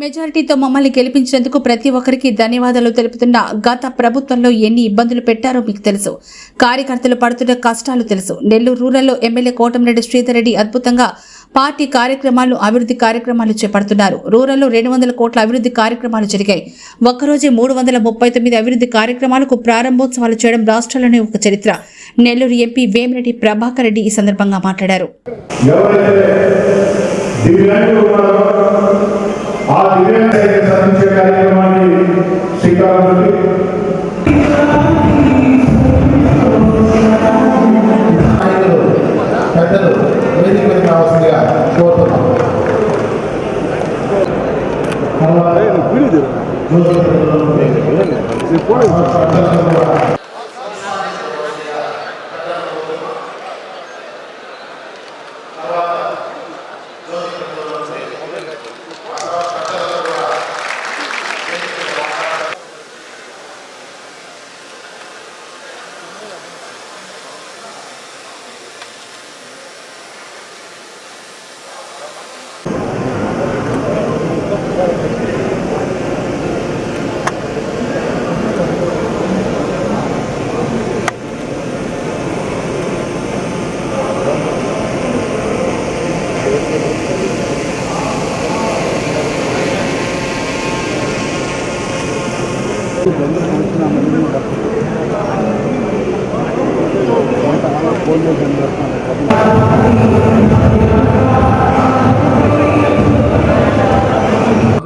మెజారిటీతో మమ్మల్ని గెలిపించేందుకు ప్రతి ఒక్కరికి ధన్యవాదాలు తెలుపుతున్న గత ప్రభుత్వంలో ఎన్ని ఇబ్బందులు పెట్టారో మీకు తెలుసు. కార్యకర్తలు పడుతున్న కష్టాలు తెలుసు. నెల్లూరు రూరల్లో ఎమ్మెల్యే కోటమిరెడ్డి శ్రీధర్ రెడ్డి అద్భుతంగా పార్టీ కార్యక్రమాలు, అభివృద్ధి కార్యక్రమాలు చేపడుతున్నారు. రూరల్లో 200 కోట్ల అభివృద్ధి కార్యక్రమాలు జరిగాయి. ఒక్కరోజే 339 అభివృద్ధి కార్యక్రమాలకు ప్రారంభోత్సవాలు చేయడం రాష్ట్రంలోనే ఒక చరిత్ర. నెల్లూరు ఎంపీ వేమిరెడ్డి ప్రభాకర్ రెడ్డి ఈ సందర్భంగా మాట్లాడారు.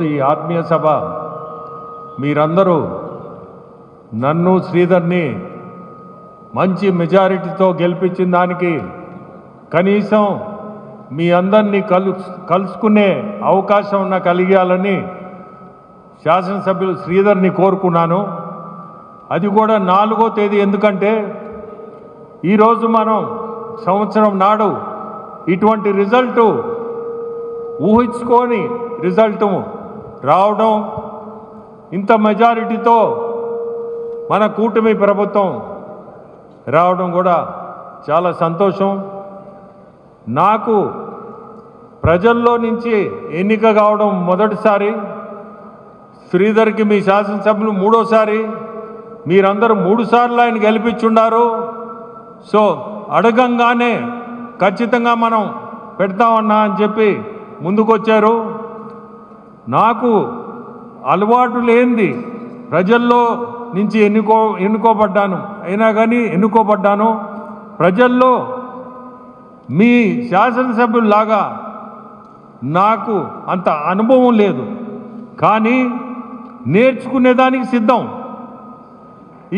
ఈ ఆత్మీయ సభ మీరందరూ నన్ను శ్రీధర్ని మంచి మెజారిటీతో గెలిపించిన దానికి కనీసం మీ అందరినీ కలుసుకునే అవకాశం నాకు కలిగాలని శాసనసభ్యులు శ్రీధర్ని కోరుకున్నాను. అది కూడా 4వ తేదీ. ఎందుకంటే ఈరోజు మనం సంవత్సరం నాడు ఇటువంటి రిజల్టు ఊహించుకొని రిజల్టు రావడం, ఇంత మెజారిటీతో మన కూటమి ప్రభుత్వం రావడం కూడా చాలా సంతోషం. నాకు ప్రజల్లో నుంచి ఎన్నిక కావడం మొదటిసారి. శ్రీధర్కి మీ శాసనసభ్యులు 3వసారి, మీరందరూ 3 సార్లు ఆయన గెలిపించున్నారు. సో అడగంగానే ఖచ్చితంగా మనం పెడతామన్నా అని చెప్పి ముందుకొచ్చారు. నాకు అలవాటు లేనిది ప్రజల్లో నుంచి ఎన్నుకోబడ్డాను. అయినా కానీ ఎన్నుకోబడ్డాను. ప్రజల్లో మీ శాసనసభ్యుల్లాగా నాకు అంత అనుభవం లేదు, కానీ నేర్చుకునేదానికి సిద్ధం.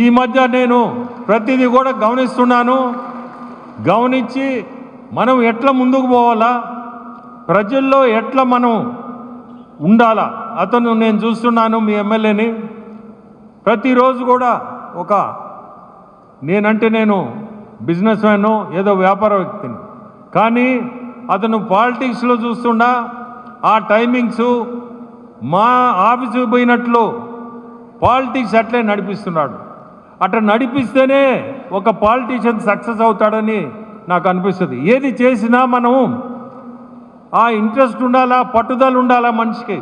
ఈ మధ్య నేను ప్రతిదీ కూడా గమనిస్తున్నాను. గమనించి మనం ఎట్లా ముందుకు పోవాలా, ప్రజల్లో ఎట్లా మనం ఉండాలా, అతను నేను చూస్తున్నాను. మీ ఎమ్మెల్యేని ప్రతిరోజు కూడా నేనంటే నేను బిజినెస్ మ్యాను, ఏదో వ్యాపార వ్యక్తిని, కానీ అతను పాలిటిక్స్లో చూస్తున్నా ఆ టైమింగ్స్ మా ఆఫీసుకు పోయినట్లు పాలిటిక్స్ అట్లే నడిపిస్తున్నాడు. అట్లా నడిపిస్తేనే ఒక పాలిటీషియన్ సక్సెస్ అవుతాడని నాకు అనిపిస్తుంది. ఏది చేసినా మనం ఆ ఇంట్రెస్ట్ ఉండాలా, పట్టుదల ఉండాలా మనిషికి.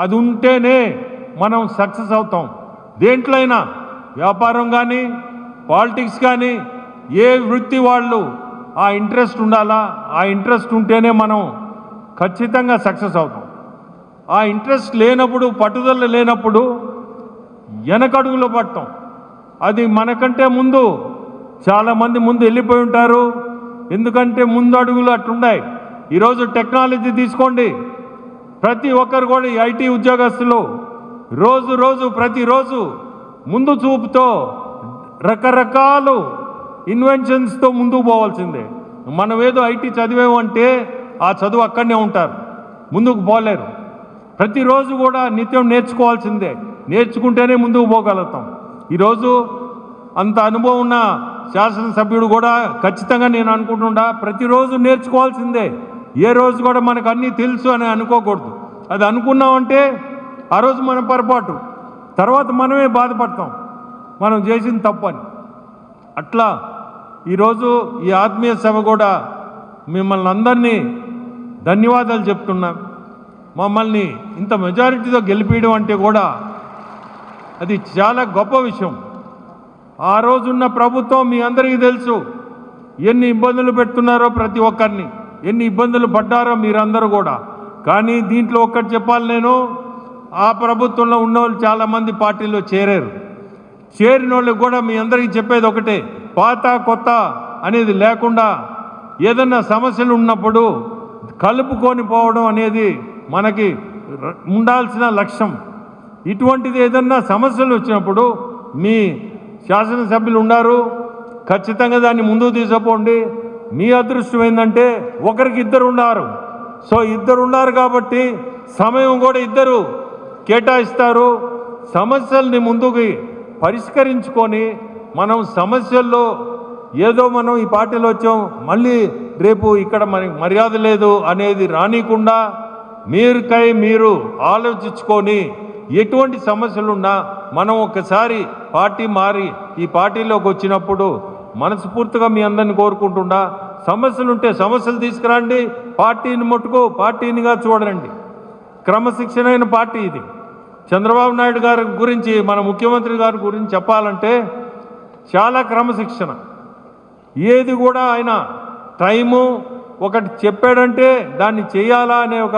అది ఉంటేనే మనం సక్సెస్ అవుతాం. దేంట్లో అయినా, వ్యాపారం కానీ పాలిటిక్స్ కానీ, ఏ వృత్తి వాళ్ళు ఆ ఇంట్రెస్ట్ ఉండాలా. ఆ ఇంట్రెస్ట్ ఉంటేనే మనం ఖచ్చితంగా సక్సెస్ అవుతాం. ఆ ఇంట్రెస్ట్ లేనప్పుడు, పట్టుదల లేనప్పుడు వెనకడుగులో పడతాం. అది మనకంటే ముందు చాలామంది ముందు వెళ్ళిపోయి ఉంటారు. ఎందుకంటే ముందు అడుగులు అట్లున్నాయి. ఈరోజు టెక్నాలజీ తీసుకోండి. ప్రతి ఒక్కరు కూడా ఐటీ ఉద్యోగస్తులు ప్రతిరోజు ముందు చూపుతో రకరకాలు ఇన్వెన్షన్స్తో ముందుకు పోవాల్సిందే. మనం ఏదో ఐటీ చదివేమంటే ఆ చదువు అక్కడనే ఉంటారు, ముందుకు పోలేరు. ప్రతిరోజు కూడా నిత్యం నేర్చుకోవాల్సిందే. నేర్చుకుంటేనే ముందుకు పోగలుగుతాం. ఈరోజు అంత అనుభవం ఉన్న శాసనసభ్యుడు కూడా ఖచ్చితంగా నేను అనుకుంటున్నా ప్రతిరోజు నేర్చుకోవాల్సిందే. ఏ రోజు కూడా మనకు అన్నీ తెలుసు అని అనుకోకూడదు. అది అనుకున్నామంటే ఆ రోజు మన పొరపాటు, తర్వాత మనమే బాధపడతాం మనం చేసిన తప్పని. అట్లా ఈరోజు ఈ ఆత్మీయ సభ కూడా మిమ్మల్ని అందరినీ ధన్యవాదాలు చెప్తున్నాం. మమ్మల్ని ఇంత మెజారిటీతో గెలిపించడం అంటే కూడా అది చాలా గొప్ప విషయం. ఆ రోజున్న ప్రభుత్వం మీ అందరికీ తెలుసు ఎన్ని ఇబ్బందులు పెడుతున్నారో, ప్రతి ఒక్కరిని ఎన్ని ఇబ్బందులు పడ్డారో మీరందరూ కూడా. కానీ దీంట్లో ఒక్కటి చెప్పాలి, నేను ఆ ప్రభుత్వంలో ఉన్నవాళ్ళు చాలామంది పార్టీలో చేరారు. చేరిన వాళ్ళకి కూడా మీ అందరికీ చెప్పేది ఒకటే, పాత కొత్త అనేది లేకుండా ఏదన్నా సమస్యలు ఉన్నప్పుడు కలుపుకొని పోవడం అనేది మనకి ఉండాల్సిన లక్ష్యం. ఇటువంటిది ఏదన్నా సమస్యలు వచ్చినప్పుడు మీ శాసనసభ్యులు ఉన్నారు, ఖచ్చితంగా దాన్ని ముందుకు తీసుకుపోండి. మీ అదృష్టం ఏంటంటే ఒకరికి ఇద్దరు ఉన్నారు. సో ఇద్దరు ఉన్నారు కాబట్టి సమయం కూడా ఇద్దరు కేటాయిస్తారు. సమస్యల్ని ముందుకు పరిష్కరించుకొని మనం సమస్యల్లో ఏదో మనం ఈ పార్టీలో వచ్చాం మళ్ళీ రేపు ఇక్కడ మనకి మర్యాద లేదు అనేది రానికుండా మీరు ఆలోచించుకొని ఎటువంటి సమస్యలున్నా మనం ఒకసారి పార్టీ మారి ఈ పార్టీలోకి వచ్చినప్పుడు మనస్ఫూర్తిగా మీ అందరిని కోరుకుంటుండా, సమస్యలుంటే సమస్యలు తీసుకురండి, పార్టీని మట్టుకు పార్టీనిగా చూడండి. క్రమశిక్షణ అయిన పార్టీ ఇది. చంద్రబాబు నాయుడు గారి గురించి, మన ముఖ్యమంత్రి గారి గురించి చెప్పాలంటే చాలా క్రమశిక్షణ. ఏది కూడా ఆయన టైము ఒకటి చెప్పాడంటే దాన్ని చేయాలా అనే ఒక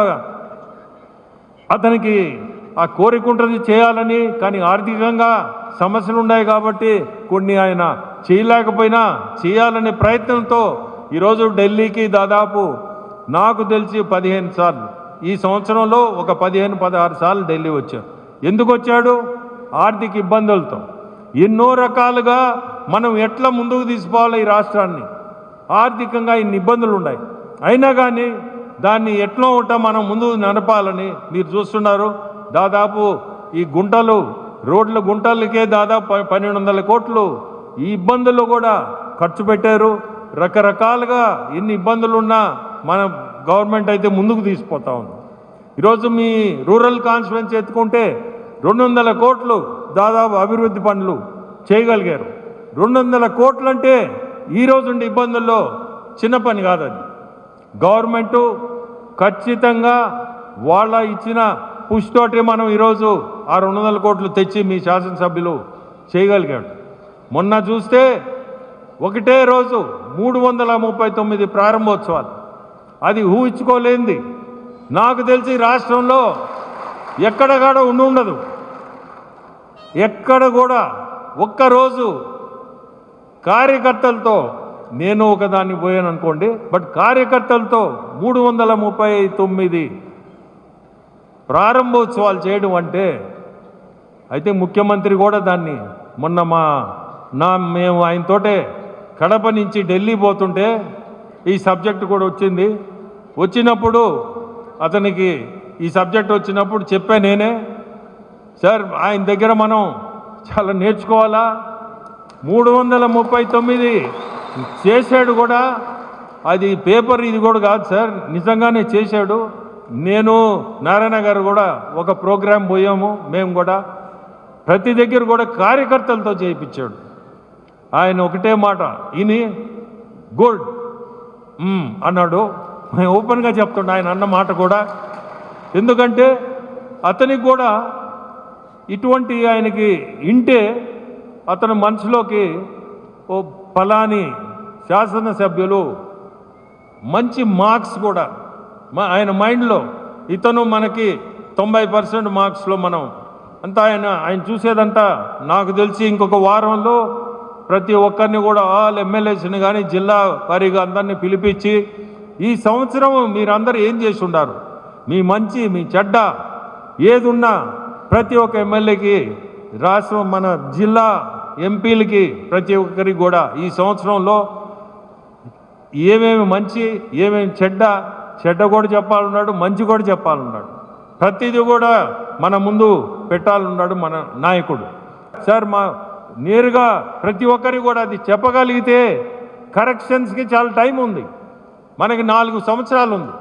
అతనికి ఆ కోరిక ఉంటుంది చేయాలని. కానీ ఆర్థికంగా సమస్యలు ఉన్నాయి కాబట్టి కొన్ని ఆయన చేయలేకపోయినా చేయాలనే ప్రయత్నంతో ఈరోజు ఢిల్లీకి దాదాపు నాకు తెలిసి 15 సార్లు, ఈ సంవత్సరంలో ఒక 15-16 సార్లు ఢిల్లీ వచ్చాడు. ఎందుకు వచ్చాడు? ఆర్థిక ఇబ్బందులతో. ఎన్నో రకాలుగా మనం ఎట్లా ముందుకు తీసుకోవాలి ఈ రాష్ట్రాన్ని, ఆర్థికంగా ఇన్ని ఇబ్బందులు ఉన్నాయి. అయినా కానీ దాన్ని ఎట్లా ఉంటా మనం ముందుకు నడపాలని మీరు చూస్తున్నారు. దాదాపు ఈ రోడ్ల గుంటలకే దాదాపు 1200 కోట్లు ఈ ఇబ్బందుల్లో కూడా ఖర్చు పెట్టారు. రకరకాలుగా ఎన్ని ఇబ్బందులున్నా మన గవర్నమెంట్ అయితే ముందుకు తీసుకుపోతా ఉంది. ఈరోజు మీ రూరల్ కాన్స్టిట్యుయెన్సీ ఎత్తుకుంటే 200 కోట్లు దాదాపు అభివృద్ధి పనులు చేయగలిగారు. 200 కోట్లు అంటే ఈరోజు ఉండే ఇబ్బందుల్లో చిన్న పని కాదండి. గవర్నమెంటు ఖచ్చితంగా వాళ్ళ ఇచ్చిన పుష్ తోటి మనం ఈరోజు ఆ 200 కోట్లు తెచ్చి మీ శాసనసభ్యులు చేయగలిగాడు. మొన్న చూస్తే ఒకటే రోజు 339 ప్రారంభోత్సవాలు. అది ఊహించుకోలేంది. నాకు తెలిసి రాష్ట్రంలో ఎక్కడ కూడా ఉండదు. ఎక్కడ కూడా ఒక్కరోజు కార్యకర్తలతో, నేను ఒకదాన్ని పోయాను అనుకోండి, బట్ కార్యకర్తలతో 339 ప్రారంభోత్సవాలు చేయడం అంటే, అయితే ముఖ్యమంత్రి కూడా దాన్ని మొన్న మేము ఆయనతోటే కడప నుంచి ఢిల్లీ పోతుంటే ఈ సబ్జెక్ట్ కూడా వచ్చినప్పుడు అతనికి ఈ సబ్జెక్ట్ వచ్చినప్పుడు చెప్పా నేనే, సార్ ఆయన దగ్గర మనం చాలా నేర్చుకోవాలా. 339 చేశాడు కూడా, అది పేపర్ ఇది కూడా కాదు సార్, నిజంగానే చేశాడు. నేను నారాయణ గారు కూడా ఒక ప్రోగ్రాం పోయాము, మేము కూడా ప్రతి దగ్గర కూడా కార్యకర్తలతో చేయించాడు. ఆయన ఒకటే మాట ఇని గుడ్ అన్నాడు. మేము ఓపెన్గా చెప్తుండే ఆయన అన్న మాట కూడా. ఎందుకంటే అతనికి కూడా ఇటువంటి ఆయనకి ఇంటే అతని మనసులోకి ఓ ఫలాని శాసనసభ్యులు మంచి మార్క్స్ కూడా ఆయన మైండ్లో, ఇతను మనకి 90% మార్క్స్లో మనం అంతా ఆయన చూసేదంతా. నాకు తెలిసి ఇంకొక వారంలో ప్రతి ఒక్కరిని కూడా ఆల్ ఎమ్మెల్యేస్ని కానీ జిల్లా వారీగా అందరినీ పిలిపించి ఈ సంవత్సరం మీరందరూ ఏం చేసి ఉండారు, మీ మంచి మీ చెడ్డ ఏది ఉన్నా ప్రతి ఒక్క ఎమ్మెల్యేకి, రాష్ట్రం మన జిల్లా ఎంపీలకి ప్రతి ఒక్కరికి కూడా ఈ సంవత్సరంలో ఏమేమి మంచి ఏమేమి చెడ్డ కూడా చెప్పాలన్నాడు, మంచి కూడా చెప్పాలన్నాడు. ప్రతిదీ కూడా మన ముందు పెట్టాలన్నాడు మన నాయకుడు. సార్ నేరుగా ప్రతి ఒక్కరికి కూడా అది చెప్పగలిగితే కరెక్షన్స్కి చాలా టైం ఉంది. మనకి 4 సంవత్సరాలు ఉంది.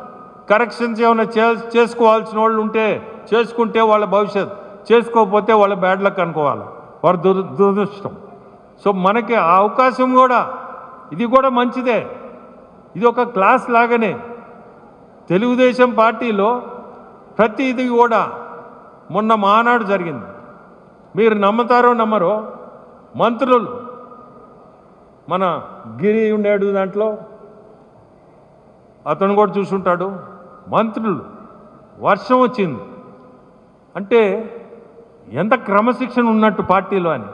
కరెక్షన్స్ ఏమైనా చేసుకోవాల్సిన వాళ్ళు ఉంటే చేసుకుంటే వాళ్ళ భవిష్యత్, చేసుకోకపోతే వాళ్ళ బ్యాడ్ లక్ అనుకోవాలి, వారి దురదృష్టం. సో మనకి ఆ అవకాశం కూడా, ఇది కూడా మంచిదే. ఇది ఒక క్లాస్ లాగానే. తెలుగుదేశం పార్టీలో ప్రతిదీ కూడా మొన్న మానాడు జరిగింది. మీరు నమ్ముతారో నమ్మరో, మంత్రులు మన గిరి ఉన్నాడు దాంట్లో, అతను కూడా చూసుంటాడు. మంత్రులు వర్షం వచ్చింది అంటే ఎంత క్రమశిక్షణ ఉన్నట్టు పార్టీలో అని.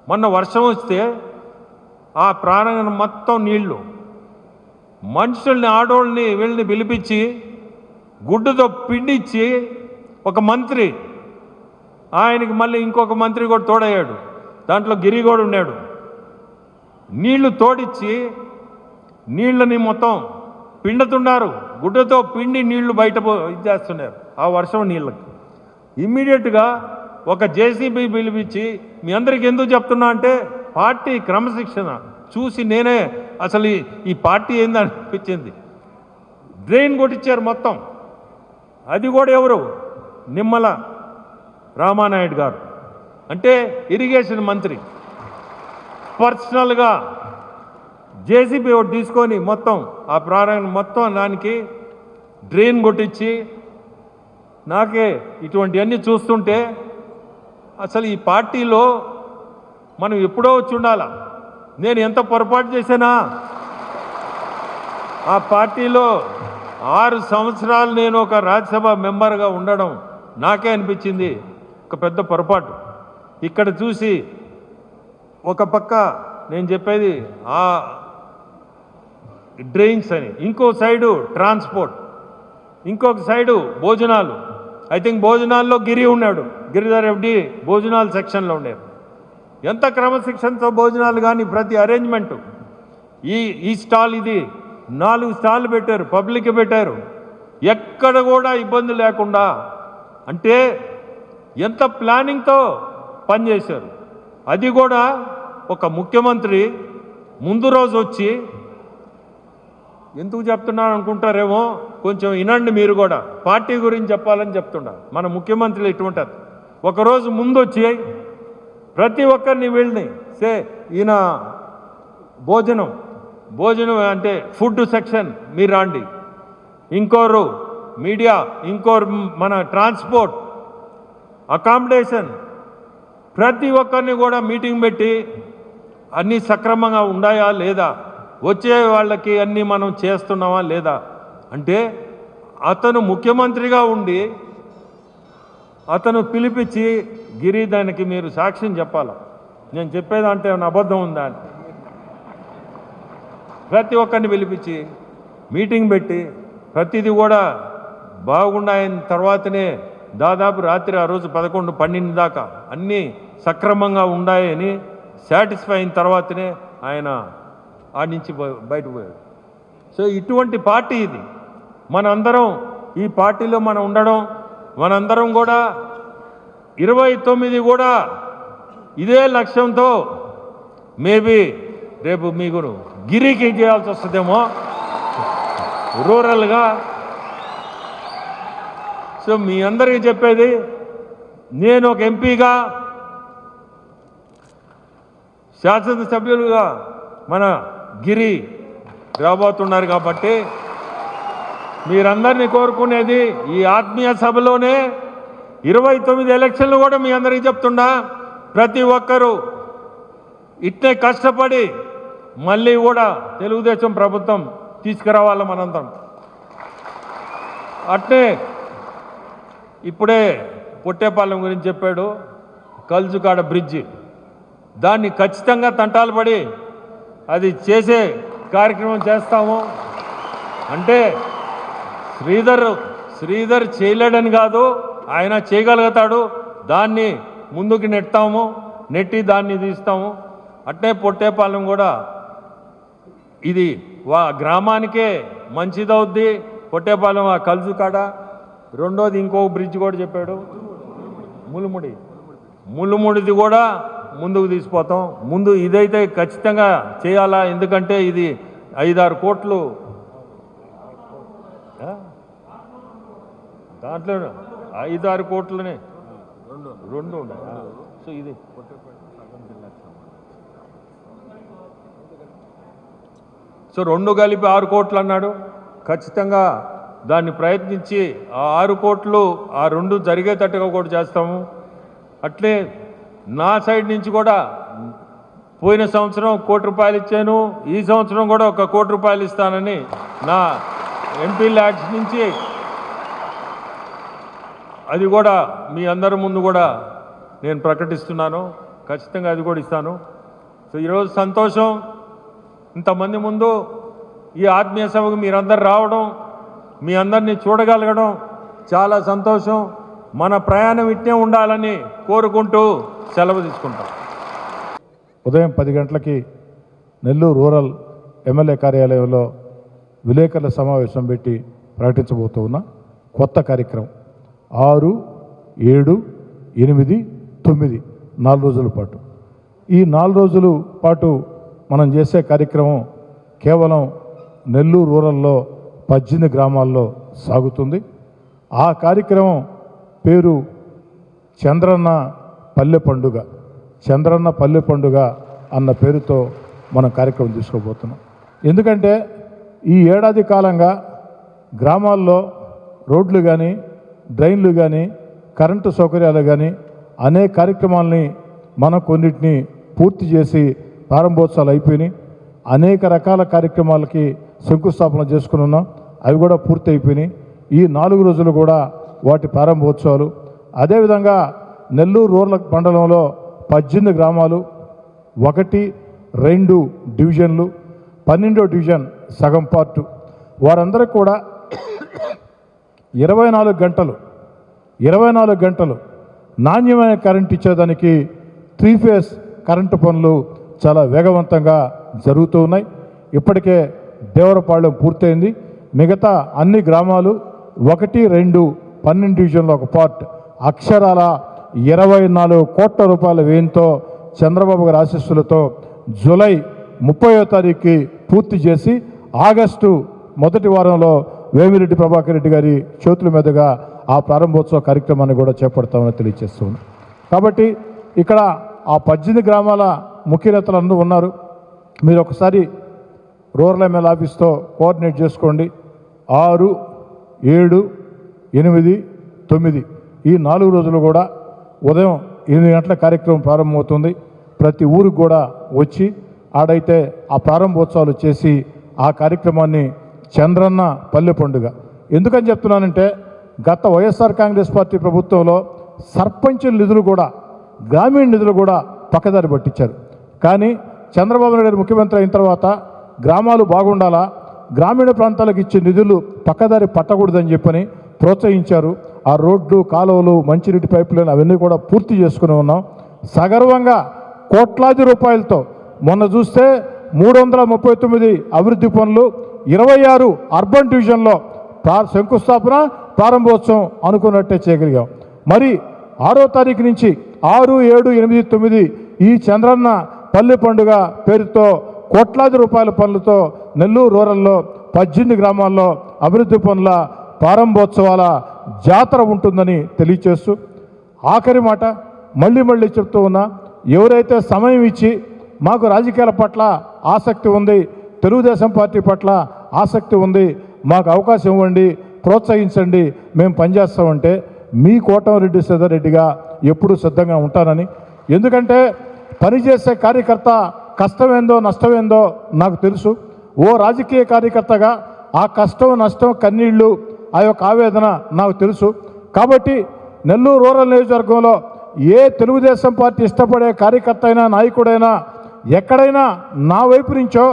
మొన్న వర్షం వస్తే ఆ ప్రాంగణం మొత్తం నీళ్లు, మనుషుల్ని ఆడోళ్ళని వీళ్ళని పిలిపించి గుడ్డుతో పిండిచ్చి ఒక మంత్రి, ఆయనకి మళ్ళీ ఇంకొక మంత్రి కూడా తోడయ్యాడు, దాంట్లో గిరి కూడా ఉన్నాడు, నీళ్లు తోడిచ్చి నీళ్ళని మొత్తం పిండుతున్నారు. గుడ్డతో పిండి నీళ్లు బయట ఇచ్చేస్తున్నారు ఆ వర్షం నీళ్ళకి. ఇమ్మీడియట్గా ఒక జేసీబీ పిలిపించి, మీ అందరికి ఎందుకు చెప్తున్నా అంటే పార్టీ క్రమశిక్షణ చూసి నేనే అసలు ఈ పార్టీ ఏంది అనిపించింది. డ్రైన్ కొట్టించారు మొత్తం. అది కూడా ఎవరు? నిమ్మల రామానాయుడు గారు, అంటే ఇరిగేషన్ మంత్రి పర్సనల్గా జేసీబీ ఒకటి తీసుకొని మొత్తం ఆ ప్రారంభం మొత్తం దానికి డ్రైన్ కొట్టించి, నాకే ఇటువంటివన్నీ చూస్తుంటే అసలు ఈ పార్టీలో మనం ఎప్పుడో వచ్చి ఉండాలా. నేను ఎంత పొరపాటు చేశానా? ఆ పార్టీలో 6 సంవత్సరాలు నేను ఒక రాజ్యసభ మెంబర్గా ఉండడం నాకే అనిపించింది ఒక పెద్ద పొరపాటు. ఇక్కడ చూసి ఒక పక్క నేను చెప్పేది ఆ డ్రైన్స్ అని, ఇంకో సైడు ట్రాన్స్పోర్ట్, ఇంకొక సైడు భోజనాలు. ఐ థింక్ భోజనాల్లో గిరి ఉన్నాడు, గిరిధర్ రెడ్డి భోజనాల సెక్షన్లో ఉండేది. ఎంత క్రమశిక్షణతో భోజనాలు కానీ ప్రతి అరేంజ్మెంటు. ఈ స్టాల్ ఇది 4 స్టాళ్ళు పెట్టారు, పబ్లిక్ పెట్టారు, ఎక్కడ కూడా ఇబ్బంది లేకుండా. అంటే ఎంత ప్లానింగ్తో పనిచేశారు. అది కూడా ఒక ముఖ్యమంత్రి ముందు రోజు వచ్చి, ఎందుకు చెప్తున్నాను అనుకుంటారేమో, కొంచెం వినండి మీరు కూడా, పార్టీ గురించి చెప్పాలని చెప్తున్నారు. మన ముఖ్యమంత్రులు ఇటువంటారు. ఒకరోజు ముందు వచ్చి ప్రతి ఒక్కరిని వీళ్ళని ఈయన భోజనం అంటే ఫుడ్ సెక్షన్ మీరు రండి, ఇంకోరు మీడియా, ఇంకోరు మన ట్రాన్స్పోర్ట్, అకామిడేషన్, ప్రతి ఒక్కరిని కూడా మీటింగ్ పెట్టి అన్నీ సక్రమంగా ఉన్నాయా లేదా, వచ్చే వాళ్ళకి అన్నీ మనం చేస్తున్నామా లేదా. అంటే అతను ముఖ్యమంత్రిగా ఉండి అతను పిలిపించి, గిరి దానికి మీరు సాక్ష్యం చెప్పాలా, నేను చెప్పేదంటే ఏమైనా అబద్ధం ఉందా అని ప్రతి ఒక్కరిని పిలిపించి మీటింగ్ పెట్టి ప్రతిదీ కూడా బాగున్నాయన తర్వాతనే దాదాపు రాత్రి ఆ రోజు 11-12 దాకా అన్నీ సక్రమంగా ఉన్నాయని సాటిస్ఫై అయిన తర్వాతనే ఆయన ఆడి నుంచి బయటపోయాడు. సో ఇటువంటి పార్టీ ఇది. మనందరం ఈ పార్టీలో మనం ఉండడం, మనందరం కూడా 29 కూడా ఇదే లక్ష్యంతో మేబీ రేపు మీకు గిరికి చేయాల్సి వస్తుందేమో రూరల్గా. సో మీ అందరికీ చెప్పేది, నేను ఒక ఎంపీగా, శాసనసభ్యులుగా మన గిరి రాబోతున్నారు కాబట్టి మీరందరినీ కోరుకునేది, ఈ ఆత్మీయ సభలోనే 29 ఎలక్షన్లు కూడా మీ అందరికీ చెప్తున్నా, ప్రతి ఒక్కరూ ఇట్నే కష్టపడి మళ్ళీ కూడా తెలుగుదేశం ప్రభుత్వం తీసుకురావాలి మనందరం. అట్నే ఇప్పుడే పొట్టేపాలెం గురించి చెప్పాడు, కల్జుకాడ బ్రిడ్జి, దాన్ని ఖచ్చితంగా తంటాలు పడి అది చేసే కార్యక్రమం చేస్తాము. అంటే శ్రీధర్ చేయలేడని కాదు, ఆయన చేయగలుగుతాడు. దాన్ని ముందుకు నెట్టి దాన్ని తీస్తాము. అట్నే పొట్టేపాలెం కూడా ఇది గ్రామానికే మంచిదవుద్ది. పొట్టేపాలెం ఆ కల్జుకాడ. రెండోది ఇంకో బ్రిడ్జ్ కూడా చెప్పాడు, ములుముడిది కూడా ముందుకు తీసిపోతాం. ముందు ఇదైతే ఖచ్చితంగా చేయాలా, ఎందుకంటే ఇది 5-6 కోట్లు దాంట్లో 5-6 కోట్లనే రెండు ఉన్నాయి. సో ఇది సో 2 కలిపి 6 కోట్లు అన్నాడు. ఖచ్చితంగా దాన్ని ప్రయత్నించి ఆ 6 కోట్లు ఆ 2 జరిగేటట్టుగా కూడా చేస్తాము. అట్లే నా సైడ్ నుంచి కూడా పోయిన సంవత్సరం 1 కోటి రూపాయలు ఇచ్చాను, ఈ సంవత్సరం కూడా 1 కోటి రూపాయలు ఇస్తానని నా ఎంపీ ల్యాడ్స్ నుంచి అది కూడా మీ అందరి ముందు కూడా నేను ప్రకటిస్తున్నాను. ఖచ్చితంగా అది కూడా ఇస్తాను. సో ఈరోజు సంతోషం, ఇంతమంది ముందు ఈ ఆత్మీయ సభకు మీరందరూ రావడం, మీ అందరినీ చూడగలగడం చాలా సంతోషం. మన ప్రయాణం ఇట్టే ఉండాలని కోరుకుంటూ సెలవు తీసుకుంటాం. ఉదయం 10 గంటలకి నెల్లూరు రూరల్ ఎమ్మెల్యే కార్యాలయంలో విలేకరుల సమావేశం పెట్టి ప్రకటించబోతూ ఉన్న కొత్త కార్యక్రమం 6, 7, 8, 9 4 రోజుల పాటు. ఈ 4 రోజుల పాటు మనం చేసే కార్యక్రమం కేవలం నెల్లూరు రూరల్లో 18 గ్రామాల్లో సాగుతుంది. ఆ కార్యక్రమం పేరు చంద్రన్న పల్లె పండుగ. చంద్రన్న పల్లె పండుగ అన్న పేరుతో మనం కార్యక్రమం తీసుకోబోతున్నాం. ఎందుకంటే ఈ ఏడాది కాలంగా గ్రామాల్లో రోడ్లు కానీ, డ్రైన్లు కానీ, కరెంటు సౌకర్యాలు కానీ అనేక కార్యక్రమాలని మనం కొన్నిటిని పూర్తి చేసి ప్రారంభోత్సవాలు అయిపోయినాయి. అనేక రకాల కార్యక్రమాలకి శంకుస్థాపన చేసుకుని ఉన్నాం, అవి కూడా పూర్తి అయిపోయినాయి. ఈ 4 రోజులు కూడా వాటి ప్రారంభోత్సవాలు. అదేవిధంగా నెల్లూరు రూరల్ మండలంలో 18 గ్రామాలు, 1, 2 డివిజన్లు, 12వ డివిజన్ సగం పార్టు, వారందరికీ కూడా 24 గంటలు నాణ్యమైన కరెంట్ ఇచ్చేదానికి 3 ఫేజ్ కరెంటు పనులు చాలా వేగవంతంగా జరుగుతూ ఉన్నాయి. ఇప్పటికే దేవరపాళెం పూర్తయింది. మిగతా అన్ని గ్రామాలు 1, 2, 12 డివిజన్లో ఒక పార్ట్ అక్షరాల 24 కోట్ల రూపాయల వ్యయంతో చంద్రబాబు గారి ఆశీస్సులతో జూలై 30వ తారీఖుకి పూర్తి చేసి ఆగస్టు మొదటి వారంలో వేమిరెడ్డి ప్రభాకర్ రెడ్డి గారి చేతుల మీదుగా ఆ ప్రారంభోత్సవ కార్యక్రమాన్ని కూడా చేపడతామని తెలియజేస్తున్నాం. కాబట్టి ఇక్కడ ఆ 18 గ్రామాల ముఖ్య నేతలు అందరూ ఉన్నారు. మీరు ఒకసారి రూరల్ ఎమ్మెల్యే ఆఫీస్తో కోఆర్డినేట్ చేసుకోండి. 6, 7, 8, 9 ఈ 4 రోజులు కూడా ఉదయం 8 గంటల కార్యక్రమం ప్రారంభమవుతుంది. ప్రతి ఊరికి కూడా వచ్చి ఆడైతే ఆ ప్రారంభోత్సవాలు చేసి ఆ కార్యక్రమాన్ని చంద్రన్న పల్లె పండుగ. ఎందుకని చెప్తున్నానంటే గత వైఎస్ఆర్ కాంగ్రెస్ పార్టీ ప్రభుత్వంలో సర్పంచుల నిధులు కూడా, గ్రామీణ నిధులు కూడా పక్కదారి పట్టించారు. కానీ చంద్రబాబు నాయుడు గారు ముఖ్యమంత్రి అయిన తర్వాత గ్రామాలు బాగుండాలా, గ్రామీణ ప్రాంతాలకు ఇచ్చే నిధులు పక్కదారి పట్టకూడదని చెప్పని ప్రోత్సహించారు. ఆ రోడ్లు, కాలువలు, మంచినీటి పైప్ లైన్ అవన్నీ కూడా పూర్తి చేసుకుని ఉన్నాం. సగర్వంగా కోట్లాది రూపాయలతో మొన్న చూస్తే 339 అభివృద్ధి పనులు, 26 అర్బన్ డివిజన్లో శంకుస్థాపన, ప్రారంభోత్సవం అనుకున్నట్టే చేయగలిగాం. మరి 6వ తారీఖు నుంచి 6, 7, 8, 9 ఈ చంద్రన్న పల్లె పండుగ పేరుతో కోట్లాది రూపాయల పనులతో నెల్లూరు రూరల్లో 18 గ్రామాల్లో అభివృద్ధి పనుల ప్రారంభోత్సవాల జాతర ఉంటుందని తెలియచేస్తూ ఆఖరి మాట మళ్ళీ చెప్తూ ఉన్నా, ఎవరైతే సమయం ఇచ్చి మాకు రాజకీయాల పట్ల ఆసక్తి ఉంది, తెలుగుదేశం పార్టీ పట్ల ఆసక్తి ఉంది, మాకు అవకాశం ఇవ్వండి, ప్రోత్సహించండి, మేము పనిచేస్తామంటే మీ కోటమిరెడ్డి శ్రీధర్రెడ్డిగా ఎప్పుడూ సిద్ధంగా ఉంటానని. ఎందుకంటే పనిచేసే కార్యకర్త కష్టమేందో నష్టమేందో నాకు తెలుసు. ఓ రాజకీయ కార్యకర్తగా ఆ కష్టం, నష్టం, కన్నీళ్ళు, ఆ యొక్క ఆవేదన నాకు తెలుసు. కాబట్టి నెల్లూరు రూరల్ నియోజకవర్గంలో ఏ తెలుగుదేశం పార్టీ ఇష్టపడే కార్యకర్త అయినా, నాయకుడైనా, ఎక్కడైనా నా వైపు నుంచో,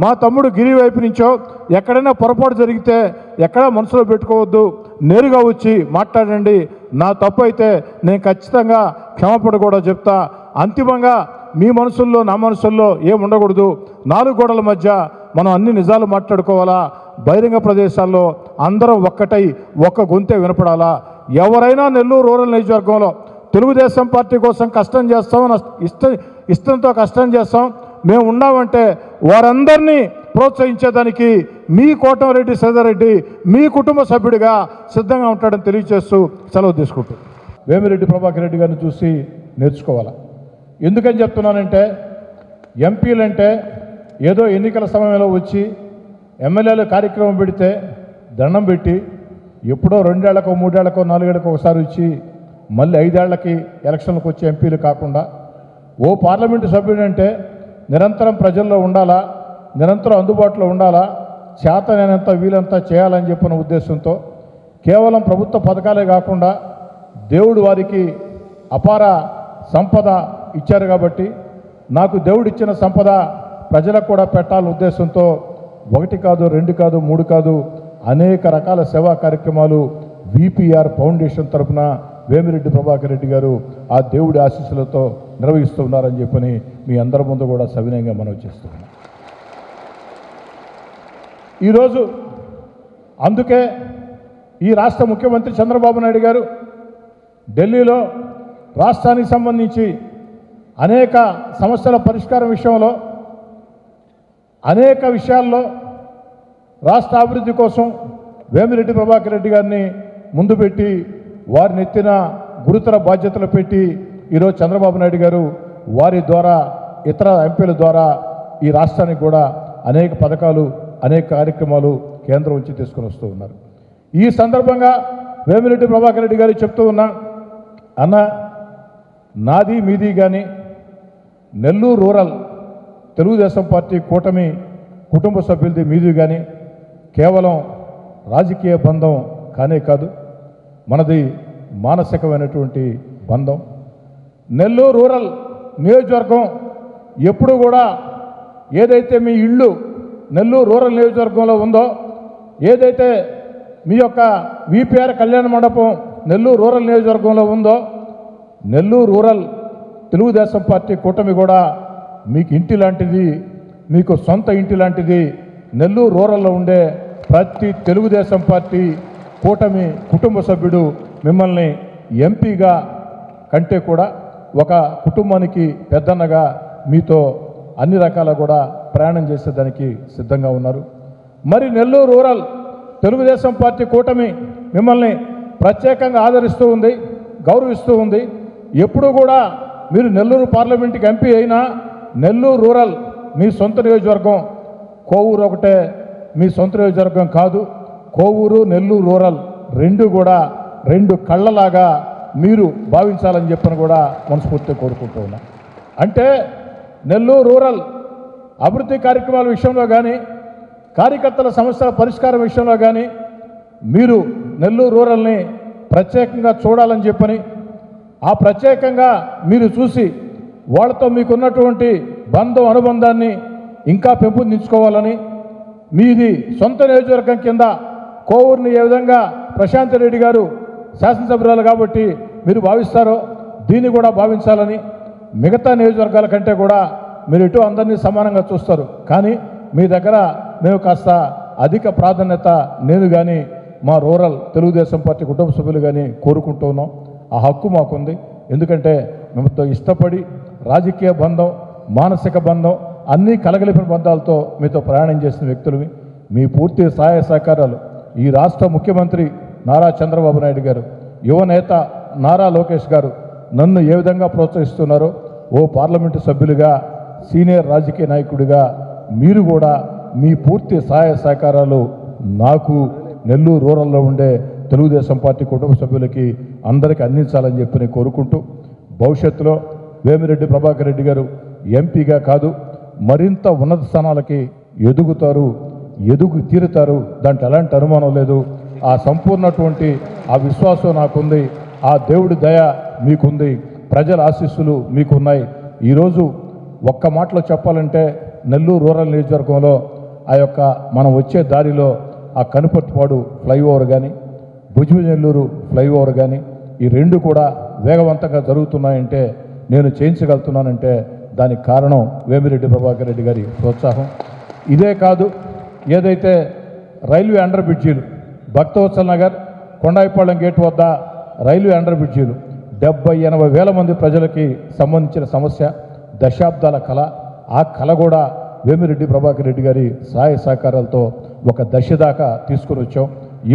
మా తమ్ముడు గిరి వైపు నుంచో ఎక్కడైనా పొరపాటు జరిగితే ఎక్కడా మనసులో పెట్టుకోవద్దు, నేరుగా వచ్చి మాట్లాడండి. నా తప్పు అయితే నేను ఖచ్చితంగా క్షమాపణ కూడా చెప్తా. అంతిమంగా మీ మనసుల్లో, నా మనసుల్లో ఏం ఉండకూడదు. 4 గోడల మధ్య మనం అన్ని నిజాలు మాట్లాడుకోవాలా. బహిరంగ ప్రదేశాల్లో అందరం ఒక్కటై ఒక్క గొంతే వినపడాలా. ఎవరైనా నెల్లూరు రూరల్ నియోజకవర్గంలో తెలుగుదేశం పార్టీ కోసం కష్టం చేస్తాం, ఇష్టంతో కష్టం చేస్తాం, మేము ఉన్నామంటే వారందరినీ ప్రోత్సహించేదానికి మీ కోటమిరెడ్డి శ్రీధర్రెడ్డి మీ కుటుంబ సభ్యుడిగా సిద్ధంగా ఉంటాడని తెలియజేస్తూ సెలవు తీసుకుంటాం. వేమిరెడ్డి ప్రభాకర్ రెడ్డి గారిని చూసి నేర్చుకోవాలా. ఎందుకని చెప్తున్నానంటే ఎంపీలంటే ఏదో ఎన్నికల సమయంలో వచ్చి ఎమ్మెల్యేలు కార్యక్రమం పెడితే దండం పెట్టి ఎప్పుడో 2 ఏళ్లకో 3 ఏళ్లకో 4 ఏళ్లకో ఒకసారి వచ్చి మళ్ళీ 5 ఏళ్లకి ఎలక్షన్లకు వచ్చే ఎంపీలు కాకుండా ఓ పార్లమెంటు సభ్యుడంటే నిరంతరం ప్రజల్లో ఉండాలా, నిరంతరం అందుబాటులో ఉండాలా, చేతనైనంత వీలంత చేయాలని చెప్పిన ఉద్దేశంతో కేవలం ప్రభుత్వ పథకాలే కాకుండా దేవుడు వారికి అపార సంపద ఇచ్చారు కాబట్టి నాకు దేవుడు ఇచ్చిన సంపద ప్రజలకు కూడా పెట్టాలనే ఉద్దేశంతో 1 కాదు 2 కాదు 3 కాదు అనేక రకాల సేవా కార్యక్రమాలు విపిఆర్ ఫౌండేషన్ తరఫున వేమిరెడ్డి ప్రభాకర్ రెడ్డి గారు ఆ దేవుడి ఆశీస్సులతో నిర్వహిస్తూ ఉన్నారని చెప్పని మీ అందరి ముందు కూడా సవినయంగా మనవి చేస్తున్నాం. ఈరోజు అందుకే ఈ రాష్ట్ర ముఖ్యమంత్రి చంద్రబాబు నాయుడు గారు ఢిల్లీలో రాష్ట్రానికి సంబంధించి అనేక సమస్యల పరిష్కారం విషయంలో అనేక విషయాల్లో రాష్ట్ర అభివృద్ధి కోసం వేమిరెడ్డి ప్రభాకర్ రెడ్డి గారిని ముందు పెట్టి వారిని ఎత్తిన గురుతర బాధ్యతలు పెట్టి ఈరోజు చంద్రబాబు నాయుడు గారు వారి ద్వారా ఇతర ఎంపీల ద్వారా ఈ రాష్ట్రానికి కూడా అనేక పథకాలు అనేక కార్యక్రమాలు కేంద్రం నుంచి తీసుకుని వస్తూ ఉన్నారు. ఈ సందర్భంగా వేమిరెడ్డి ప్రభాకర్ రెడ్డి గారు చెప్తూ ఉన్నా, అన్న నాది మీది కానీ నెల్లూరు రూరల్ తెలుగుదేశం పార్టీ కూటమి కుటుంబ సభ్యులది మీది కానీ కేవలం రాజకీయ బంధం కానే కాదు, మనది మానసికమైనటువంటి బంధం. నెల్లూరు రూరల్ నియోజకవర్గం ఎప్పుడు కూడా ఏదైతే మీ ఇళ్ళు నెల్లూరు రూరల్ నియోజకవర్గంలో ఉందో, ఏదైతే మీ యొక్క విపిఆర్ కళ్యాణ మండపం నెల్లూరు రూరల్ నియోజకవర్గంలో ఉందో, నెల్లూరు రూరల్ తెలుగుదేశం పార్టీ కూటమి కూడా మీకు ఇంటి లాంటిది, మీకు సొంత ఇంటి లాంటిది. నెల్లూరు రూరల్లో ఉండే ప్రతి తెలుగుదేశం పార్టీ కూటమి కుటుంబ సభ్యుడు మిమ్మల్ని ఎంపీగా కంటే కూడా ఒక కుటుంబానికి పెద్దన్నగా మీతో అన్ని రకాల కూడా ప్రయాణం చేసేదానికి సిద్ధంగా ఉన్నారు. మరి నెల్లూరు రూరల్ తెలుగుదేశం పార్టీ కూటమి మిమ్మల్ని ప్రత్యేకంగా ఆదరిస్తూ ఉంది, గౌరవిస్తూ ఉంది. ఎప్పుడు కూడా మీరు నెల్లూరు పార్లమెంట్కి ఎంపీ అయినా నెల్లూరు రూరల్ మీ సొంత నియోజకవర్గం, కోవూరు ఒకటే మీ సొంత నియోజకవర్గం కాదు. కోవూరు నెల్లూరు రూరల్ రెండు కూడా 2 కళ్ళలాగా మీరు భావించాలని చెప్పని కూడా మనస్ఫూర్తిగా కోరుకుంటూ ఉన్నా. అంటే నెల్లూరు రూరల్ అభివృద్ధి కార్యక్రమాల విషయంలో కానీ కార్యకర్తల సమస్యల పరిష్కారం విషయంలో కానీ మీరు నెల్లూరు రూరల్ని ప్రత్యేకంగా చూడాలని చెప్పని, ఆ ప్రత్యేకంగా మీరు చూసి వాళ్ళతో మీకున్నటువంటి అనుబంధాన్ని ఇంకా పెంపొందించుకోవాలని, మీది సొంత నియోజకవర్గం కింద కోవూరుని ఏ విధంగా ప్రశాంత్ రెడ్డి గారు శాసనసభ్యురాలు కాబట్టి మీరు భావిస్తారో దీన్ని కూడా భావించాలని, మిగతా నియోజకవర్గాల కంటే కూడా మీరు ఇటు అందరినీ సమానంగా చూస్తారు. కానీ మీ దగ్గర మేము కాస్త అధిక ప్రాధాన్యత నేను కానీ మా రూరల్ తెలుగుదేశం పార్టీ కుటుంబ సభ్యులు కానీ కోరుకుంటూ ఉన్నాం. ఆ హక్కు మాకుంది. ఎందుకంటే మేముతో ఇష్టపడి రాజకీయ బంధం, మానసిక బంధం అన్నీ కలగలిపిన బంధాలతో మీతో ప్రయాణం చేసిన వ్యక్తులవి. మీ పూర్తి సహాయ సహకారాలు ఈ రాష్ట్ర ముఖ్యమంత్రి నారా చంద్రబాబు నాయుడు గారు, యువనేత నారా లోకేష్ గారు నన్ను ఏ విధంగా ప్రోత్సహిస్తున్నారో, ఓ పార్లమెంటు సభ్యులుగా సీనియర్ రాజకీయ నాయకుడిగా మీరు కూడా మీ పూర్తి సహాయ సహకారాలు నాకు నెల్లూరు రూరల్లో ఉండే తెలుగుదేశం పార్టీ కుటుంబ సభ్యులకి అందరికీ అందించాలని చెప్పి నేను కోరుకుంటూ, భవిష్యత్తులో వేమిరెడ్డి ప్రభాకర్ రెడ్డి గారు ఎంపీగా కాదు మరింత ఉన్నత స్థానాలకి ఎదుగు తీరుతారు. దాంట్లో ఎలాంటి అనుమానం లేదు. ఆ సంపూర్ణటువంటి ఆ విశ్వాసం నాకుంది. ఆ దేవుడి దయ మీకుంది. ప్రజల ఆశీస్సులు మీకున్నాయి. ఈరోజు ఒక్క మాటలో చెప్పాలంటే నెల్లూరు రూరల్ నియోజకవర్గంలో ఆ యొక్క మనం వచ్చే దారిలో ఆ కనుపర్తిపాడు ఫ్లైఓవర్ కానీ భుజనెల్లూరు ఫ్లైఓవర్ కానీ ఈ 2 కూడా వేగవంతంగా జరుగుతున్నాయంటే, నేను చేయించగలుగుతున్నానంటే దానికి కారణం వేమిరెడ్డి ప్రభాకర్ రెడ్డి గారి ప్రోత్సాహం. ఇదే కాదు, ఏదైతే రైల్వే అండర్ బ్రిడ్జీలు భక్తవత్సల్ నగర్ కొండాయిపాళెం గేట్ వద్ద రైల్వే అండర్ బ్రిడ్జీలు 70-80 వేల మంది ప్రజలకి సంబంధించిన సమస్య, దశాబ్దాల కళ. ఆ కళ కూడా వేమిరెడ్డి ప్రభాకర్ రెడ్డి గారి సహాయ సహకారాలతో ఒక దశ దాకా తీసుకుని వచ్చాం.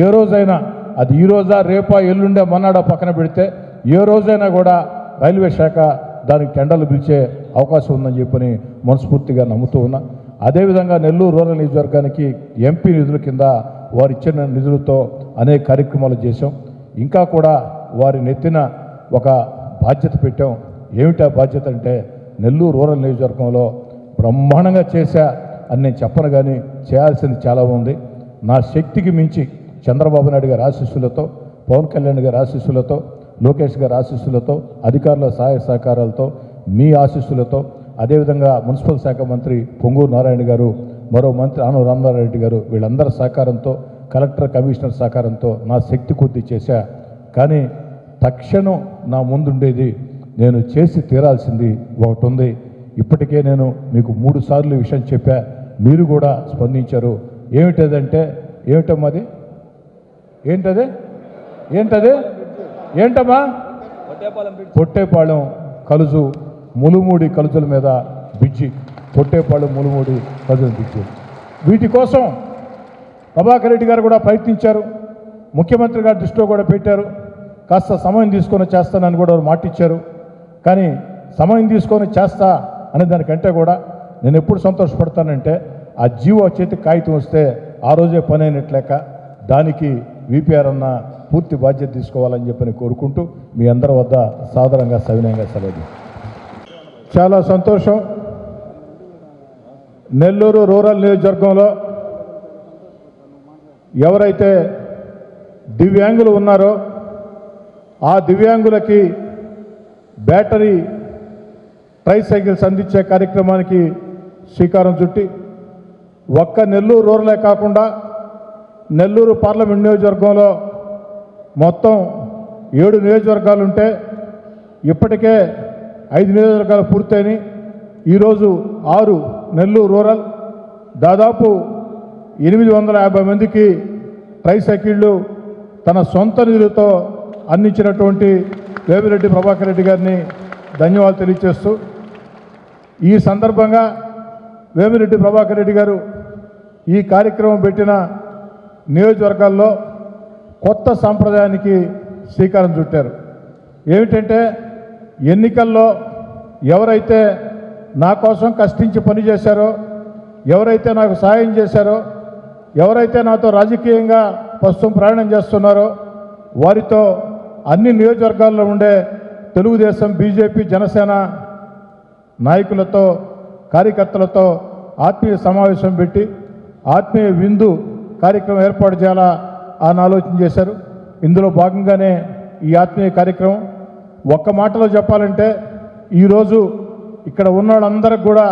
ఏ రోజైనా అది ఈ రోజా రేపా ఎల్లుండే మన్నాడా పక్కన పెడితే ఏ రోజైనా కూడా రైల్వే శాఖ దానికి టెండర్లు పిలిచే అవకాశం ఉందని చెప్పని మనస్ఫూర్తిగా నమ్ముతూ ఉన్నా. అదేవిధంగా నెల్లూరు రూరల్ నియోజకవర్గానికి ఎంపీ నిధుల కింద వారు ఇచ్చిన నిధులతో అనేక కార్యక్రమాలు చేశాం. ఇంకా కూడా వారి నెత్తిన ఒక బాధ్యత పెట్టాం. ఏమిటా బాధ్యత అంటే నెల్లూరు రూరల్ నియోజకవర్గంలో బ్రహ్మాండంగా చేశా అని నేను చెప్పను, కానీ చేయాల్సింది చాలా ఉంది. నా శక్తికి మించి చంద్రబాబు నాయుడు గారి ఆశీస్సులతో, పవన్ కళ్యాణ్ గారి ఆశీస్సులతో, లోకేష్ గారి ఆశీస్సులతో, అధికారుల సహాయ సహకారాలతో, మీ ఆశీస్సులతో, అదేవిధంగా మున్సిపల్ శాఖ మంత్రి పొంగూరు నారాయణ గారు, మరో మంత్రి ఆనవ రామనారాయణ గారు, వీళ్ళందరి సహకారంతో, కలెక్టర్ కమిషనర్ సహకారంతో నా శక్తి కొద్దీ చేశా. కానీ తక్షణం నా ముందుండేది నేను చేసి తీరాల్సింది ఒకటి ఉంది. ఇప్పటికే నేను మీకు 3 సార్లు విషయం చెప్పా, మీరు కూడా స్పందించారు. ఏమిటదంటే ఏమిటమ్మది ఏంటది ఏంటది ఏంటమ్మా పొట్టేపాళెం కలుజు ములుమూడి కలుజుల మీద బ్రిడ్జి, పొట్టేపాళెం ములుమూడి కలుజుల బ్రిడ్జి. వీటి కోసం ప్రభాకర్ రెడ్డి గారు కూడా ప్రయత్నించారు, ముఖ్యమంత్రి గారి దృష్టిలో కూడా పెట్టారు. కాస్త సమయం తీసుకొని చేస్తానని కూడా వారు మాటిచ్చారు. కానీ సమయం తీసుకొని చేస్తా అనే దానికంటే కూడా నేను ఎప్పుడు సంతోషపడతానంటే ఆ జీవో చేతి కాగితం వస్తే ఆ రోజే పని అయినట్లేక దానికి విపిఆర్ అన్న పూర్తి బాధ్యత తీసుకోవాలని చెప్పని కోరుకుంటూ మీ అందరి వద్ద సాధారణంగా సవినయంగా సెలవు. చాలా సంతోషం. నెల్లూరు రూరల్ నియోజకవర్గంలో ఎవరైతే దివ్యాంగులు ఉన్నారో ఆ దివ్యాంగులకి బ్యాటరీ ట్రైసైకిల్స్ అందించే కార్యక్రమానికి శ్రీకారం చుట్టి ఒక్క నెల్లూరు రూరలే కాకుండా నెల్లూరు పార్లమెంట్ నియోజకవర్గంలో మొత్తం 7 నియోజకవర్గాలు ఉంటే ఇప్పటికే 5 నియోజకవర్గాలు పూర్తయినాయి. ఈరోజు 6 నెల్లూరు రూరల్ దాదాపు 850 మందికి ట్రైసైకిళ్ళు తన సొంత నిధులతో అందించినటువంటి వేమిరెడ్డి ప్రభాకర్ రెడ్డి గారిని ధన్యవాదాలు తెలియజేస్తూ, ఈ సందర్భంగా వేమిరెడ్డి ప్రభాకర్ రెడ్డి గారు ఈ కార్యక్రమం పెట్టిన నియోజకవర్గాల్లో కొత్త సాంప్రదాయానికి శ్రీకారం చుట్టారు. ఏమిటంటే ఎన్నికల్లో ఎవరైతే నా కోసం కష్టించి పనిచేశారో, ఎవరైతే నాకు సహాయం చేశారో, ఎవరైతే నాతో రాజకీయంగా ప్రస్తుతం ప్రయాణం చేస్తున్నారో వారితో అన్ని నియోజకవర్గాల్లో ఉండే తెలుగుదేశం, బీజేపీ, జనసేన నాయకులతో, కార్యకర్తలతో ఆత్మీయ సమావేశం పెట్టి ఆత్మీయ విందు కార్యక్రమం ఏర్పాటు చేయాలా అని ఆలోచన చేశారు. ఇందులో భాగంగానే ఈ ఆత్మీయ కార్యక్రమం. ఒక్క మాటలో చెప్పాలంటే ఈరోజు ఇక్కడ ఉన్న వాళ్ళందరికీ కూడా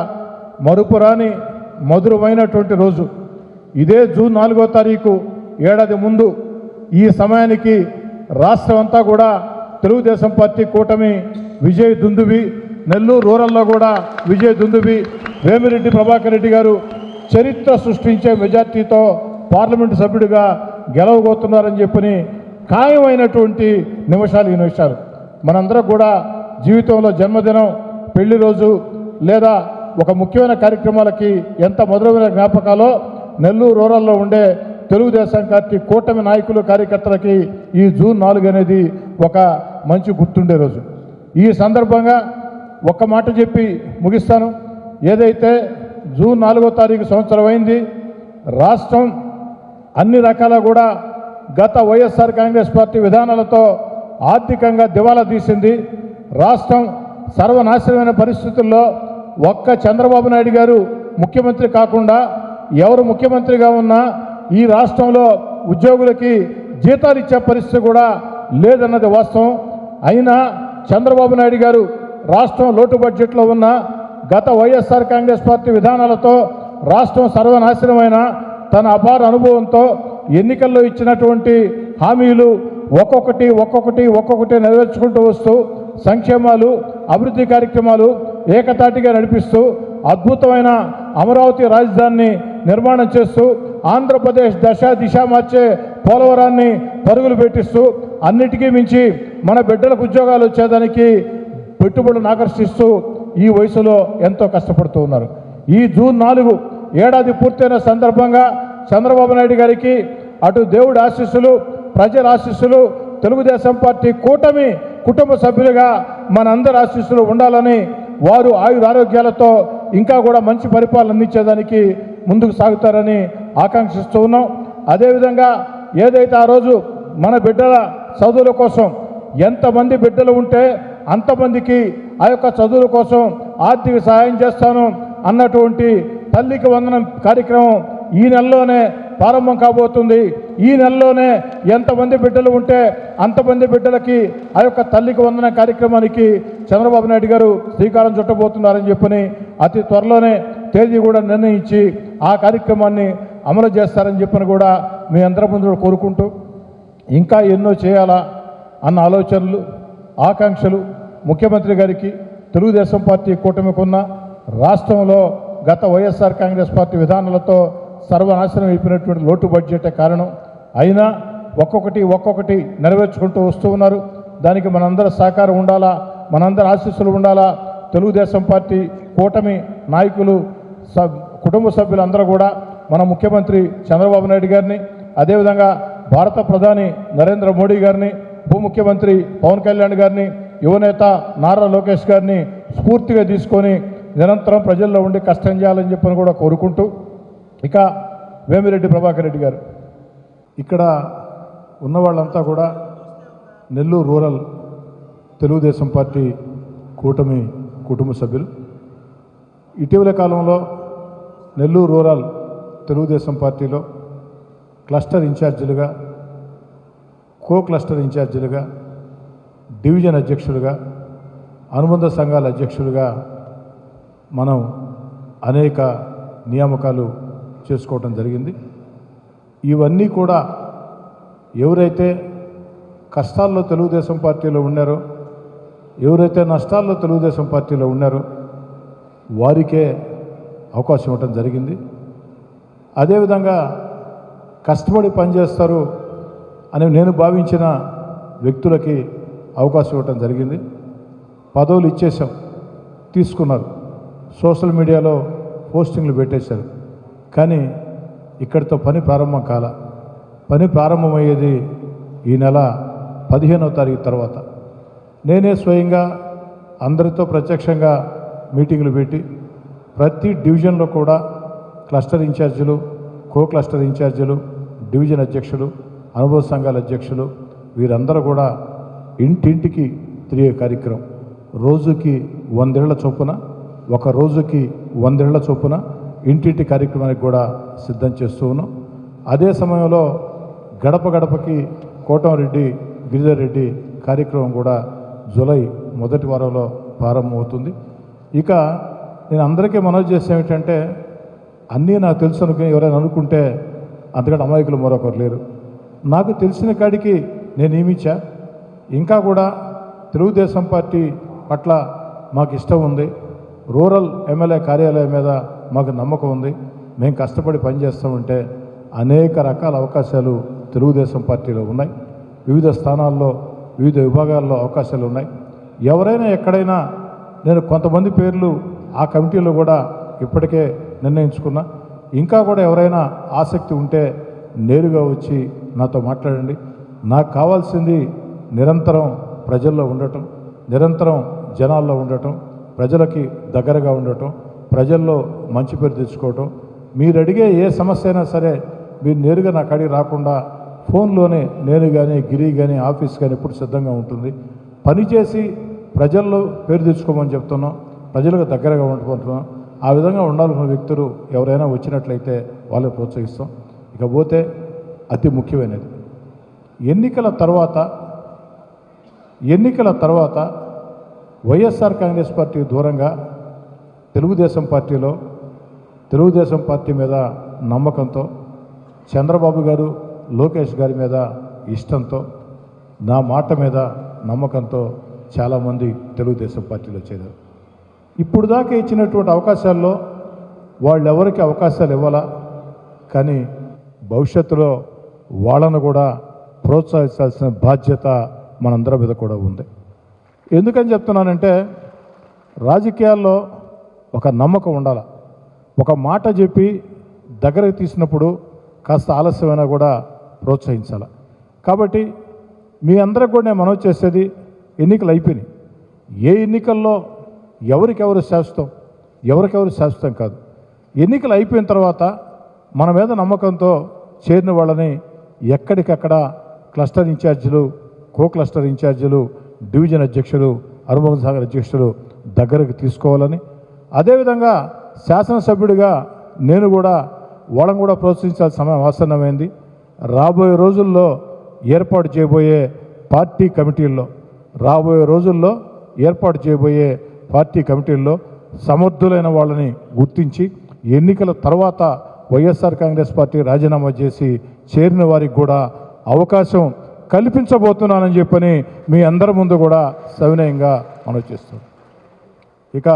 మరుపురాని మధురమైనటువంటి రోజు. ఇదే జూన్ 4వ తారీఖు ఏడాది ముందు ఈ సమయానికి రాష్ట్రం అంతా కూడా తెలుగుదేశం పార్టీ కూటమి విజయ్ దుందుబి, నెల్లూరు రూరల్లో కూడా విజయ్ దుందుబి, వేమిరెడ్డి ప్రభాకర్ రెడ్డి గారు చరిత్ర సృష్టించే మెజార్టీతో పార్లమెంటు సభ్యుడిగా గెలవబోతున్నారని చెప్పని ఖాయమైనటువంటి నిమిషాలు ఈ నిమిషాలు. మనందరం కూడా జీవితంలో జన్మదినం, పెళ్లి రోజు లేదా ఒక ముఖ్యమైన కార్యక్రమాలకి ఎంత మధురమైన జ్ఞాపకాలో నెల్లూరు రూరల్లో ఉండే తెలుగుదేశం పార్టీ కూటమి నాయకులు, కార్యకర్తలకి ఈ జూన్ 4 అనేది ఒక మంచి గుర్తుండే రోజు. ఈ సందర్భంగా ఒక్క మాట చెప్పి ముగిస్తాను. ఏదైతే జూన్ 4వ తారీఖు సంవత్సరం అయింది, రాష్ట్రం అన్ని రకాల కూడా గత వైఎస్ఆర్ కాంగ్రెస్ పార్టీ విధానాలతో ఆర్థికంగా దివాలా తీసింది. రాష్ట్రం సర్వనాశనమైన పరిస్థితుల్లో ఒక్క చంద్రబాబు నాయుడు గారు ముఖ్యమంత్రి కాకుండా ఎవరు ముఖ్యమంత్రిగా ఉన్నా ఈ రాష్ట్రంలో ఉద్యోగులకి జీతాలు ఇచ్చే పరిస్థితి కూడా లేదన్నది వాస్తవం. అయినా చంద్రబాబు నాయుడు గారు రాష్ట్రం లోటు బడ్జెట్లో ఉన్న గత వైఎస్ఆర్ కాంగ్రెస్ పార్టీ విధానాలతో రాష్ట్రం సర్వనాశనమైన తన అపార అనుభవంతో ఎన్నికల్లో ఇచ్చినటువంటి హామీలు ఒక్కొక్కటి నెరవేర్చుకుంటూ వస్తూ సంక్షేమాలు, అభివృద్ధి కార్యక్రమాలు ఏకతాటిగా నడిపిస్తూ అద్భుతమైన అమరావతి రాజధానిని నిర్మాణం చేస్తూ ఆంధ్రప్రదేశ్ దిశ మార్చే పోలవరాన్ని పరుగులు పెట్టిస్తూ అన్నిటికీ మించి మన బిడ్డలకు ఉద్యోగాలు వచ్చేదానికి పెట్టుబడులను ఆకర్షిస్తూ ఈ వయసులో ఎంతో కష్టపడుతూ ఉన్నారు. ఈ జూన్ 4 ఏడాది పూర్తయిన సందర్భంగా చంద్రబాబు నాయుడు గారికి అటు దేవుడి ఆశీస్సులు, ప్రజల ఆశీస్సులు, తెలుగుదేశం పార్టీ కూటమి కుటుంబ సభ్యులుగా మనందరి ఆశీస్సులు ఉండాలని, వారు ఆయురారోగ్యాలతో ఇంకా కూడా మంచి పరిపాలన అందించేదానికి ముందుకు సాగుతారని ఆకాంక్షిస్తూ ఉన్నాం. అదేవిధంగా ఏదైతే ఆ రోజు మన బిడ్డల చదువుల కోసం ఎంతమంది బిడ్డలు ఉంటే అంతమందికి ఆ యొక్క చదువుల కోసం ఆర్థిక సహాయం చేస్తాను అన్నటువంటి తల్లికి వందనం కార్యక్రమం ఈ నెలలోనే ప్రారంభం కాబోతుంది. ఈ నెలలోనే ఎంతమంది బిడ్డలు ఉంటే అంతమంది బిడ్డలకి ఆ యొక్క తల్లికి వందనం కార్యక్రమానికి చంద్రబాబు నాయుడు గారు శ్రీకారం చుట్టబోతున్నారని చెప్పని అతి త్వరలోనే తేదీ కూడా నిర్ణయించి ఆ కార్యక్రమాన్ని అమలు చేస్తారని చెప్పని కూడా మీ అందరి ముందు కోరుకుంటూ ఇంకా ఎన్నో చేయాలా అన్న ఆలోచనలు ఆకాంక్షలు ముఖ్యమంత్రి గారికి తెలుగుదేశం పార్టీ కూటమికున్న రాష్ట్రంలో గత వైఎస్ఆర్ కాంగ్రెస్ పార్టీ విధానాలతో సర్వనాశనం అయిపోయినటువంటి లోటు బడ్జెటే కారణం. అయినా ఒక్కొక్కటి నెరవేర్చుకుంటూ వస్తూ ఉన్నారు. దానికి మనందరి సహకారం ఉండాలా, మనందరి ఆశీస్సులు ఉండాలా. తెలుగుదేశం పార్టీ కూటమి నాయకులు కుటుంబ సభ్యులందరూ కూడా మన ముఖ్యమంత్రి చంద్రబాబు నాయుడు గారిని, అదేవిధంగా భారత ప్రధాని నరేంద్ర మోడీ గారిని, ఉప ముఖ్యమంత్రి పవన్ కళ్యాణ్ గారిని, యువనేత నారా లోకేష్ గారిని స్ఫూర్తిగా తీసుకొని నిరంతరం ప్రజల్లో ఉండి కష్టం చేయాలని చెప్పని కూడా కోరుకుంటూ, ఇక వేమిరెడ్డి ప్రభాకర్ రెడ్డి గారు ఇక్కడ ఉన్న వాళ్ళంతా కూడా నెల్లూరు రూరల్ తెలుగుదేశం పార్టీ కూటమి కుటుంబ సభ్యులు. ఇటీవల కాలంలో నెల్లూరు రూరల్ తెలుగుదేశం పార్టీలో క్లస్టర్ ఇన్ఛార్జీలుగా, కో క్లస్టర్ ఇన్ఛార్జీలుగా, డివిజన్ అధ్యక్షులుగా, అనుబంధ సంఘాల అధ్యక్షులుగా మనం అనేక నియామకాలు చేసుకోవడం జరిగింది. ఇవన్నీ కూడా ఎవరైతే కష్టాల్లో తెలుగుదేశం పార్టీలో ఉన్నారో, ఎవరైతే నష్టాల్లో తెలుగుదేశం పార్టీలో ఉన్నారో వారికే అవకాశం ఇవ్వటం జరిగింది. అదేవిధంగా కష్టపడి పనిచేస్తారు అని నేను భావించిన వ్యక్తులకి అవకాశం ఇవ్వటం జరిగింది. పదవులు ఇచ్చేసాం, తీసుకున్నారు, సోషల్ మీడియాలో పోస్టింగ్లు పెట్టేశారు. కానీ ఇక్కడితో పని ప్రారంభం కాల. పని ప్రారంభమయ్యేది ఈ నెల 15వ తారీఖు తర్వాత. నేనే స్వయంగా అందరితో ప్రత్యక్షంగా మీటింగులు పెట్టి ప్రతి డివిజన్లో కూడా క్లస్టర్ ఇన్ఛార్జీలు, కో క్లస్టర్ ఇన్ఛార్జీలు, డివిజన్ అధ్యక్షులు, అనుభవ సంఘాల అధ్యక్షులు వీరందరూ కూడా ఇంటింటికి తిరిగే కార్యక్రమం. రోజుకి 100 ఇళ్ల చొప్పున, ఒక రోజుకి 100 ఇళ్ల చొప్పున ఇంటింటి కార్యక్రమానికి కూడా సిద్ధం చేస్తూ ఉన్నాం. అదే సమయంలో గడప గడపకి కోటంరెడ్డి గిరిధర్ రెడ్డి కార్యక్రమం కూడా జూలై మొదటి వారంలో ప్రారంభమవుతుంది. ఇక నేను అందరికీ మనవి చేసే ఏమిటంటే, అన్నీ నాకు తెలుసు అనుకుని ఎవరైనా అనుకుంటే అంతకంటే అమాయకులు మరొకరు లేరు. నాకు తెలిసిన కాడికి నేను ఏమిచ్చా. ఇంకా కూడా తెలుగుదేశం పార్టీ పట్ల మాకు ఇష్టం ఉంది. రూరల్ ఎమ్మెల్యే కార్యాలయం మీద మాకు నమ్మకం ఉంది. మేము కష్టపడి పనిచేస్తామంటే అనేక రకాల అవకాశాలు తెలుగుదేశం పార్టీలో ఉన్నాయి. వివిధ స్థానాల్లో, వివిధ విభాగాల్లో అవకాశాలు ఉన్నాయి. ఎవరైనా ఎక్కడైనా, నేను కొంతమంది పేర్లు ఆ కమిటీలో కూడా ఇప్పటికే నిర్ణయించుకున్నా. ఇంకా కూడా ఎవరైనా ఆసక్తి ఉంటే నేరుగా వచ్చి నాతో మాట్లాడండి. నాకు కావాల్సింది నిరంతరం ప్రజల్లో ఉండటం, నిరంతరం జనాల్లో ఉండటం, ప్రజలకి దగ్గరగా ఉండటం, ప్రజల్లో మంచి పేరు తెచ్చుకోవటం. మీరు అడిగే ఏ సమస్య అయినా సరే మీరు నేరుగా నాకు అడిగి రాకుండా ఫోన్లోనే నేను కానీ, గిరి కానీ, ఆఫీస్ కానీ ఎప్పుడు సిద్ధంగా ఉంటుంది. పనిచేసి ప్రజల్లో పేరు తెచ్చుకోమని చెప్తున్నాం, ప్రజలకు దగ్గరగా ఉంటుకుంటున్నాం. ఆ విధంగా ఉండాల్సిన వ్యక్తులు ఎవరైనా వచ్చినట్లయితే వాళ్ళని ప్రోత్సహిస్తాం. ఇకపోతే అతి ముఖ్యమైనది, ఎన్నికల తర్వాత వైఎస్ఆర్ కాంగ్రెస్ పార్టీ దూరంగా తెలుగుదేశం పార్టీలో, తెలుగుదేశం పార్టీ మీద నమ్మకంతో, చంద్రబాబు గారు లోకేష్ గారి మీద ఇష్టంతో, నా మాట మీద నమ్మకంతో చాలామంది తెలుగుదేశం పార్టీలో చేరారు. ఇప్పుడు దాకా ఇచ్చినటువంటి అవకాశాల్లో వాళ్ళెవరికి అవకాశాలు ఇవ్వాలా, కానీ భవిష్యత్తులో వాళ్ళను కూడా ప్రోత్సహించాల్సిన బాధ్యత మనందరి మీద కూడా ఉంది. ఎందుకని చెప్తున్నానంటే, రాజకీయాల్లో ఒక నమ్మకం ఉండాలి. ఒక మాట చెప్పి దగ్గరకు తీసినప్పుడు కాస్త ఆలస్యమైనా కూడా ప్రోత్సహించాలి. కాబట్టి మీ అందరికి కూడా నేను మనవి చేసేది, ఎన్నికలు అయిపోయినాయి. ఏ ఎన్నికల్లో ఎవరికెవరు శాశ్వతం కాదు. ఎన్నికలు అయిపోయిన తర్వాత మన మీద నమ్మకంతో చేరిన వాళ్ళని ఎక్కడికక్కడ క్లస్టర్ ఇన్ఛార్జీలు, కో క్లస్టర్ ఇన్ఛార్జీలు, డివిజన్ అధ్యక్షులు, హనుమకొండ సాగర్ అధ్యక్షులు దగ్గరకు తీసుకోవాలని, అదేవిధంగా శాసనసభ్యుడిగా నేను కూడా వాళ్ళని కూడా ప్రోత్సహించాల్సిన సమయం ఆసన్నమైంది. రాబోయే రోజుల్లో ఏర్పాటు చేయబోయే పార్టీ కమిటీల్లో సమర్థులైన వాళ్ళని గుర్తించి ఎన్నికల తర్వాత వైఎస్ఆర్ కాంగ్రెస్ పార్టీ రాజీనామా చేసి చేరిన వారికి కూడా అవకాశం కల్పించబోతున్నానని చెప్పని మీ అందరి ముందు కూడా సవినయంగా మనవి చేస్తున్నాను. ఇక